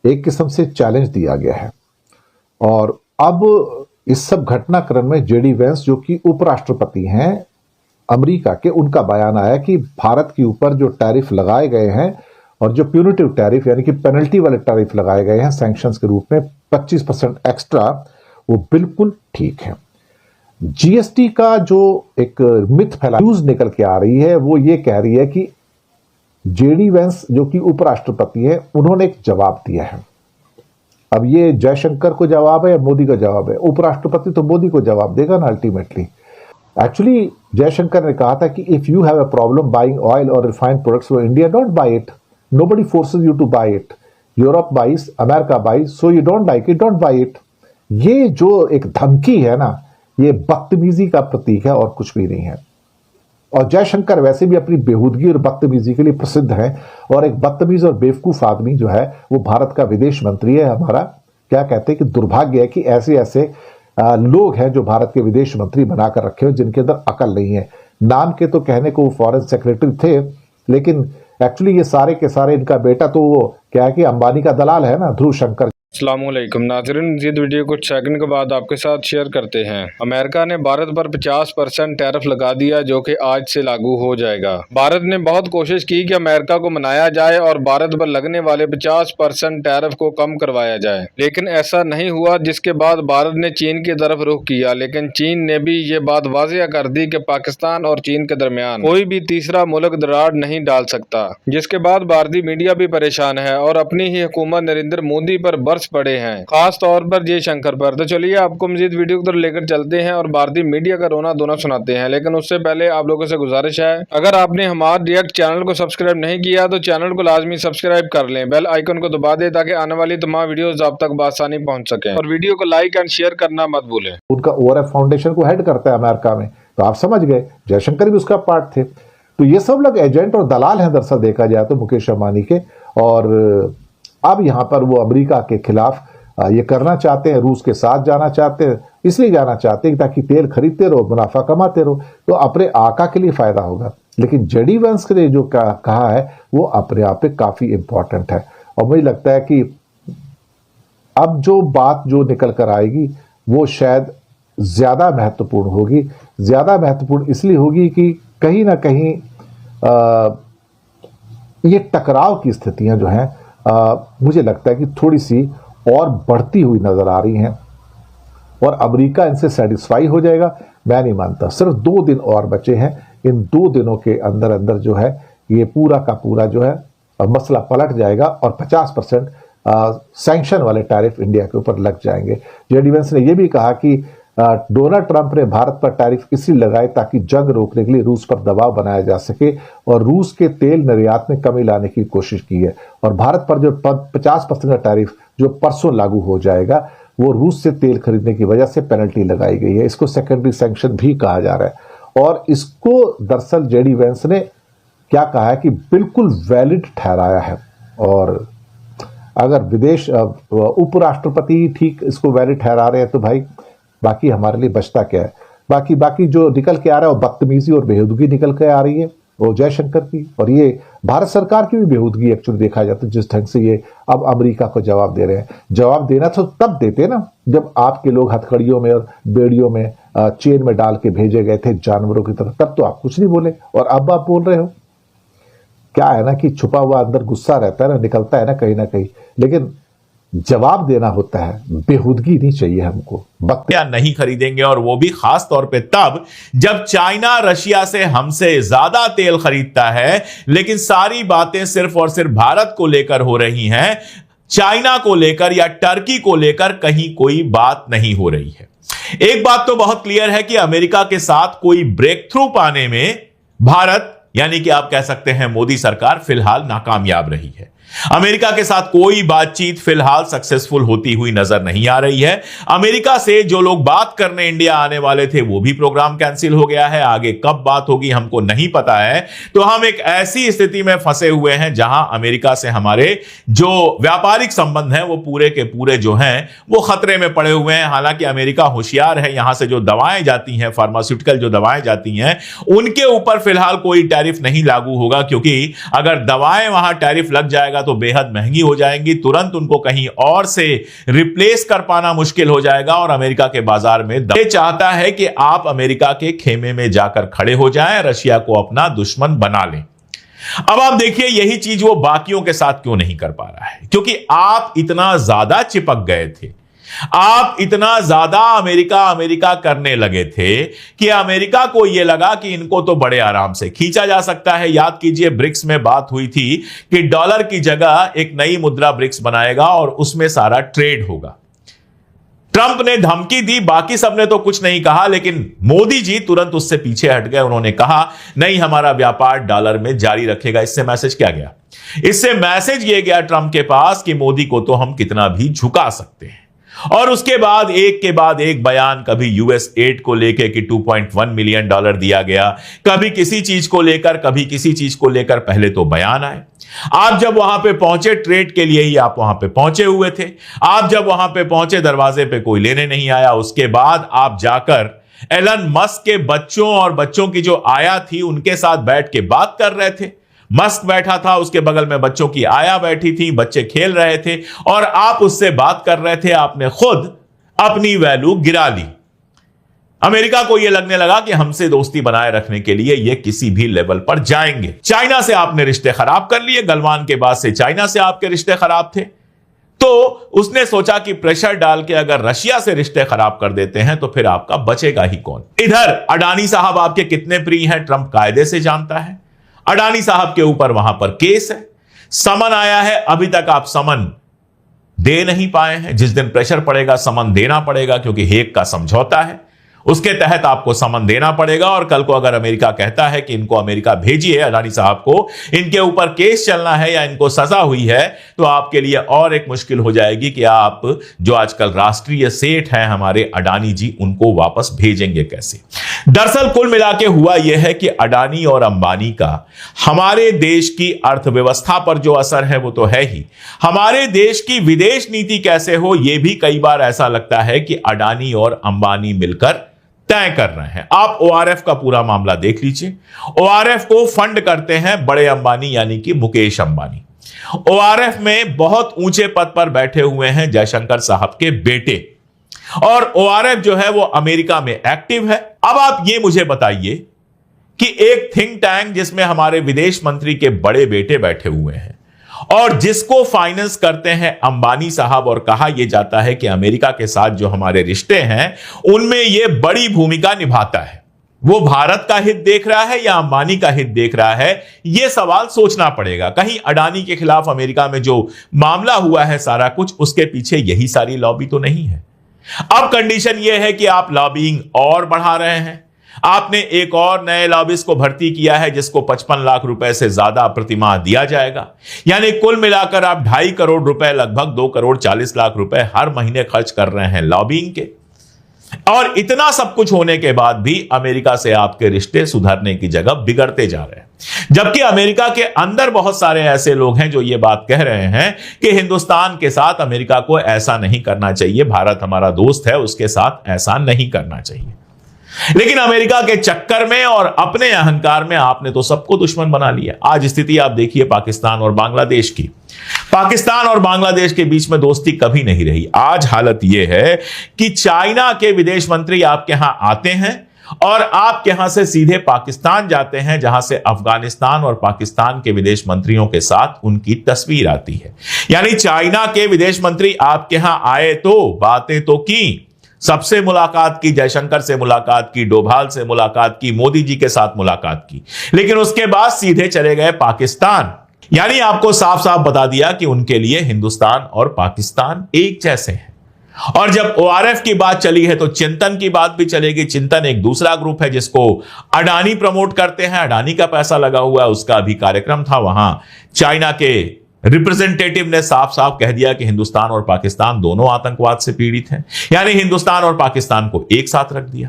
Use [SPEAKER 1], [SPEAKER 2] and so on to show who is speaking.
[SPEAKER 1] एक किस्म से चैलेंज दिया गया है। और अब इस सब घटनाक्रम में जेडी वेंस जो कि उपराष्ट्रपति हैं अमेरिका के, उनका बयान आया कि भारत के ऊपर जो टैरिफ लगाए गए हैं और जो प्यूनिटिव टैरिफ यानी कि पेनल्टी वाले टैरिफ लगाए गए हैं सैंक्शंस के रूप में 25% एक्स्ट्रा, वो बिल्कुल ठीक है। जीएसटी का जो एक मिथ फैला न्यूज निकल के आ रही है वो ये कह रही है कि जेडी वेंस जो कि उपराष्ट्रपति है उन्होंने एक जवाब दिया है। अब ये जयशंकर को जवाब है या मोदी का जवाब है? उपराष्ट्रपति तो मोदी को जवाब देगा ना अल्टीमेटली। एक्चुअली जयशंकर ने कहा था कि if you have a problem buying oil और refined products for India, don't buy it, nobody forces you to buy it, Europe buys, America buys, so you don't like it, don't buy it. ये जो एक धमकी है ना, ये बदतमीजी का प्रतीक है और कुछ भी नहीं है। और जयशंकर वैसे भी अपनी बेहूदगी और बदतमीजी के लिए प्रसिद्ध है, और एक बदतमीज और बेवकूफ आदमी जो है वो भारत का विदेश मंत्री है हमारा। क्या कहते हैं कि दुर्भाग्य है कि ऐसे ऐसे लोग हैं जो भारत के विदेश मंत्री बनाकर रखे हो जिनके अंदर अकल नहीं है। नाम के तो कहने को वो फॉरेन सेक्रेटरी थे, लेकिन एक्चुअली ये सारे के सारे इनका बेटा तो वो क्या है कि अंबानी का दलाल है ना, ध्रुव शंकर।
[SPEAKER 2] अस्सलामुअलैकुम नाज़रीन, मज़ीद वीडियो कुछ सेकंड के बाद आपके साथ शेयर करते हैं। अमेरिका ने भारत पर 50% टैरिफ लगा दिया जो कि आज से लागू हो जाएगा। भारत ने बहुत कोशिश की कि अमेरिका को मनाया जाए और भारत पर लगने वाले 50% टैरिफ को कम करवाया जाए, लेकिन ऐसा नहीं हुआ, जिसके बाद भारत ने चीन की तरफ रुख किया। लेकिन चीन ने भी ये बात वाज़ेह कर दी कि पाकिस्तान और चीन के दरमियान कोई भी तीसरा मुल्क दरार नहीं डाल सकता, जिसके बाद भारतीय मीडिया भी परेशान है और अपनी ही हुकूमत नरेंद्र मोदी पर बरस पड़े हैं, खास तौर पर जयशंकर पर। तो चलिए आपको मजीद वीडियो की तरफ लेकर चलते हैं और भारतीय मीडिया का रोना धोना सुनाते हैं। लेकिन उससे पहले आप लोगों से गुजारिश है, अगर आपने हमारे रिएक्ट चैनल को सब्सक्राइब नहीं किया तो चैनल को लाजमी सब्सक्राइब कर लें, बेल आइकन को दबा दें ताकि आने वाली तमाम वीडियोस आप तक बआसानी पहुंच सके, और वीडियो को लाइक एंड शेयर करना मत भूलें।
[SPEAKER 1] उनका ORF फाउंडेशन को हेड करता है अमेरिका में, तो आप समझ गए जयशंकर भी उसका पार्ट थे। तो ये सब लोग एजेंट और दलाल हैं दरअसल देखा जाए तो मुकेश अंबानी के। और अब यहाँ पर वो अमेरिका के खिलाफ ये करना चाहते हैं, रूस के साथ जाना चाहते हैं, इसलिए जाना चाहते हैं ताकि तेल खरीदते रहो, मुनाफा कमाते रहो, तो अपने आका के लिए फायदा होगा। लेकिन जेडी वेंस ने जो कहा है वो अपने आप में काफी इंपॉर्टेंट है, और मुझे लगता है कि अब जो बात जो निकल कर आएगी वो शायद ज्यादा महत्वपूर्ण होगी। ज्यादा महत्वपूर्ण इसलिए होगी कि कहीं ना कहीं ये टकराव की स्थितियां जो हैं मुझे लगता है कि थोड़ी सी और बढ़ती हुई नजर आ रही हैं, और अमेरिका इनसे सेटिस्फाई हो जाएगा मैं नहीं मानता। सिर्फ 2 दिन और बचे हैं, इन 2 दिनों के अंदर अंदर जो है ये पूरा का पूरा जो है मसला पलट जाएगा और 50% सैंक्शन वाले टैरिफ इंडिया के ऊपर लग जाएंगे। जेडी वेंस ने यह भी कहा कि डोनाल्ड ट्रंप ने भारत पर टैरिफ इसलिए लगाए ताकि जंग रोकने के लिए रूस पर दबाव बनाया जा सके और रूस के तेल निर्यात में कमी लाने की कोशिश की है। और भारत पर जो 50% का टैरिफ जो परसों लागू हो जाएगा वो रूस से तेल खरीदने की वजह से पेनल्टी लगाई गई है। इसको सेकेंडरी सैंक्शन भी कहा जा रहा है, और इसको दरअसल जेडी वेंस ने क्या कहा है कि बिल्कुल वैलिड ठहराया है। और अगर विदेश उपराष्ट्रपति ठीक इसको वैलिड ठहरा रहे हैं तो भाई बाकी हमारे लिए बचता क्या है? बाकी जो निकल के आ रहा है वो बदतमीजी और बेहूदगी निकल के आ रही है, वो जयशंकर की, और ये भारत सरकार की भी बेहूदगी एक्चुअली देखा जाता है। जिस ढंग से ये अब अमेरिका को जवाब दे रहे हैं, जवाब देना तो तब देते ना जब आपके लोग हथकड़ियों में और बेड़ियों में चेन में डाल के भेजे गए थे जानवरों की तरह, तब तो आप कुछ नहीं बोले, और अब आप बोल रहे हो। क्या है ना कि छुपा हुआ अंदर गुस्सा रहता है ना, निकलता है ना कहीं, लेकिन जवाब देना होता है। बेहूदगी नहीं चाहिए हमको।
[SPEAKER 3] बकरियां नहीं खरीदेंगे, और वो भी खास तौर पे तब जब चाइना रशिया से हमसे ज्यादा तेल खरीदता है, लेकिन सारी बातें सिर्फ और सिर्फ भारत को लेकर हो रही हैं, चाइना को लेकर या टर्की को लेकर कहीं कोई बात नहीं हो रही है। एक बात तो बहुत क्लियर है कि अमेरिका के साथ कोई ब्रेक थ्रू पाने में भारत यानी कि आप कह सकते हैं मोदी सरकार फिलहाल नाकामयाब रही है। अमेरिका के साथ कोई बातचीत फिलहाल सक्सेसफुल होती हुई नजर नहीं आ रही है। अमेरिका से जो लोग बात करने इंडिया आने वाले थे वो भी प्रोग्राम कैंसिल हो गया है। आगे कब बात होगी हमको नहीं पता है। तो हम एक ऐसी स्थिति में फंसे हुए हैं जहां अमेरिका से हमारे जो व्यापारिक संबंध हैं वो पूरे के पूरे जो हैं वो खतरे में पड़े हुए हैं। हालांकि अमेरिका होशियार है, यहां से जो दवाएं जाती हैं, फार्मास्यूटिकल जो दवाएं जाती हैं, उनके ऊपर फिलहाल कोई टैरिफ नहीं लागू होगा, क्योंकि अगर दवाएं वहां टैरिफ लग जाएगा तो बेहद महंगी हो जाएंगी, तुरंत उनको कहीं और से रिप्लेस कर पाना मुश्किल हो जाएगा और अमेरिका के बाजार में ये चाहता है कि आप अमेरिका के खेमे में जाकर खड़े हो जाएं, रशिया को अपना दुश्मन बना लें। अब आप देखिए यही चीज वो बाकियों के साथ क्यों नहीं कर पा रहा है, क्योंकि आप इतना ज्यादा चिपक गए थे, आप इतना ज्यादा अमेरिका अमेरिका करने लगे थे कि अमेरिका को यह लगा कि इनको तो बड़े आराम से खींचा जा सकता है। याद कीजिए ब्रिक्स में बात हुई थी कि डॉलर की जगह एक नई मुद्रा ब्रिक्स बनाएगा और उसमें सारा ट्रेड होगा। ट्रंप ने धमकी दी, बाकी सबने तो कुछ नहीं कहा, लेकिन मोदी जी तुरंत उससे पीछे हट गए। उन्होंने कहा नहीं, हमारा व्यापार डॉलर में जारी रखेगा। इससे मैसेज क्या गया? इससे मैसेज ये गया ट्रंप के पास कि मोदी को तो हम कितना भी झुका सकते हैं। और उसके बाद एक के बाद एक बयान, कभी यूएस एड को लेकर कि 2.1 मिलियन डॉलर दिया गया, कभी किसी चीज को लेकर, कभी किसी चीज को लेकर, पहले तो बयान आए। आप जब वहां पे पहुंचे ट्रेड के लिए ही आप वहां पे पहुंचे हुए थे, आप जब वहां पे पहुंचे दरवाजे पे कोई लेने नहीं आया। उसके बाद आप जाकर एलन मस्क के बच्चों और बच्चों की जो आया थी उनके साथ बैठ के बात कर रहे थे। मस्क बैठा था, उसके बगल में बच्चों की आया बैठी थी, बच्चे खेल रहे थे और आप उससे बात कर रहे थे। आपने खुद अपनी वैल्यू गिरा ली। अमेरिका को यह लगने लगा कि हमसे दोस्ती बनाए रखने के लिए ये किसी भी लेवल पर जाएंगे। चाइना से आपने रिश्ते खराब कर लिए, गलवान के बाद से चाइना से आपके रिश्ते खराब थे, तो उसने सोचा कि प्रेशर डाल के अगर रशिया से रिश्ते खराब कर देते हैं तो फिर आपका बचेगा ही कौन। इधर अडानी साहब आपके कितने प्रिय हैं ट्रंप कायदे से जानता है। अडानी साहब के ऊपर वहां पर केस है, समन आया है, अभी तक आप समन दे नहीं पाए हैं। जिस दिन प्रेशर पड़ेगा समन देना पड़ेगा, क्योंकि हेग का समझौता है, उसके तहत आपको समन देना पड़ेगा। और कल को अगर अमेरिका कहता है कि इनको अमेरिका भेजिए, अडानी साहब को इनके ऊपर केस चलना है या इनको सजा हुई है, तो आपके लिए और एक मुश्किल हो जाएगी कि आप जो आजकल राष्ट्रीय सेठ हैं हमारे अडानी जी, उनको वापस भेजेंगे कैसे। दरअसल कुल मिला के हुआ यह है कि अडानी और अंबानी का हमारे देश की अर्थव्यवस्था पर जो असर है वो तो है ही, हमारे देश की विदेश नीति कैसे हो यह भी कई बार ऐसा लगता है कि अडानी और अंबानी मिलकर तय कर रहे हैं। आप ओआरएफ का पूरा मामला देख लीजिए। ओआरएफ को फंड करते हैं बड़े अंबानी यानी कि मुकेश अंबानी। ओआरएफ में बहुत ऊंचे पद पर बैठे हुए हैं जयशंकर साहब के बेटे, और ओआरएफ जो है वो अमेरिका में एक्टिव है। अब आप ये मुझे बताइए कि एक थिंक टैंक जिसमें हमारे विदेश मंत्री के बड़े बेटे बैठे हुए हैं और जिसको फाइनेंस करते हैं अंबानी साहब, और कहा यह जाता है कि अमेरिका के साथ जो हमारे रिश्ते हैं उनमें यह बड़ी भूमिका निभाता है, वो भारत का हित देख रहा है या अंबानी का हित देख रहा है, यह सवाल सोचना पड़ेगा। कहीं अडानी के खिलाफ अमेरिका में जो मामला हुआ है सारा कुछ, उसके पीछे यही सारी लॉबी तो नहीं है। अब कंडीशन यह है कि आप लॉबिंग और बढ़ा रहे हैं। आपने एक और नए लॉबिस्ट को भर्ती किया है जिसको 55 लाख रुपए से ज्यादा प्रतिमाह दिया जाएगा, यानी कुल मिलाकर आप 2.5 करोड़ रुपए, लगभग 2 करोड़ 40 लाख रुपए हर महीने खर्च कर रहे हैं लॉबिंग के। और इतना सब कुछ होने के बाद भी अमेरिका से आपके रिश्ते सुधरने की जगह बिगड़ते जा रहे हैं, जबकि अमेरिका के अंदर बहुत सारे ऐसे लोग हैं जो ये बात कह रहे हैं कि हिंदुस्तान के साथ अमेरिका को ऐसा नहीं करना चाहिए, भारत हमारा दोस्त है, उसके साथ ऐसा नहीं करना चाहिए। लेकिन अमेरिका के चक्कर में और अपने अहंकार में आपने तो सबको दुश्मन बना लिया। आज स्थिति आप देखिए पाकिस्तान और बांग्लादेश की। पाकिस्तान और बांग्लादेश के बीच में दोस्ती कभी नहीं रही। आज हालत यह है कि चाइना के विदेश मंत्री आपके यहां आते हैं और आपके यहां से सीधे पाकिस्तान जाते हैं, जहां से अफगानिस्तान और पाकिस्तान के विदेश मंत्रियों के साथ उनकी तस्वीर आती है। यानी चाइना के विदेश मंत्री आपके यहां आए तो बातें तो की, सबसे मुलाकात की, जयशंकर से मुलाकात की, डोभाल से मुलाकात की, मोदी जी के साथ मुलाकात की, लेकिन उसके बाद सीधे चले गए पाकिस्तान। यानी आपको साफ साफ बता दिया कि उनके लिए हिंदुस्तान और पाकिस्तान एक जैसे हैं। और जब ओआरएफ की बात चली है तो चिंतन की बात भी चलेगी। चिंतन एक दूसरा ग्रुप है जिसको अडानी प्रमोट करते हैं, अडानी का पैसा लगा हुआ है, उसका भी कार्यक्रम था। वहां चाइना के रिप्रेजेंटेटिव ने साफ साफ कह दिया कि हिंदुस्तान और पाकिस्तान दोनों आतंकवाद से पीड़ित हैं, यानी हिंदुस्तान और पाकिस्तान को एक साथ रख दिया।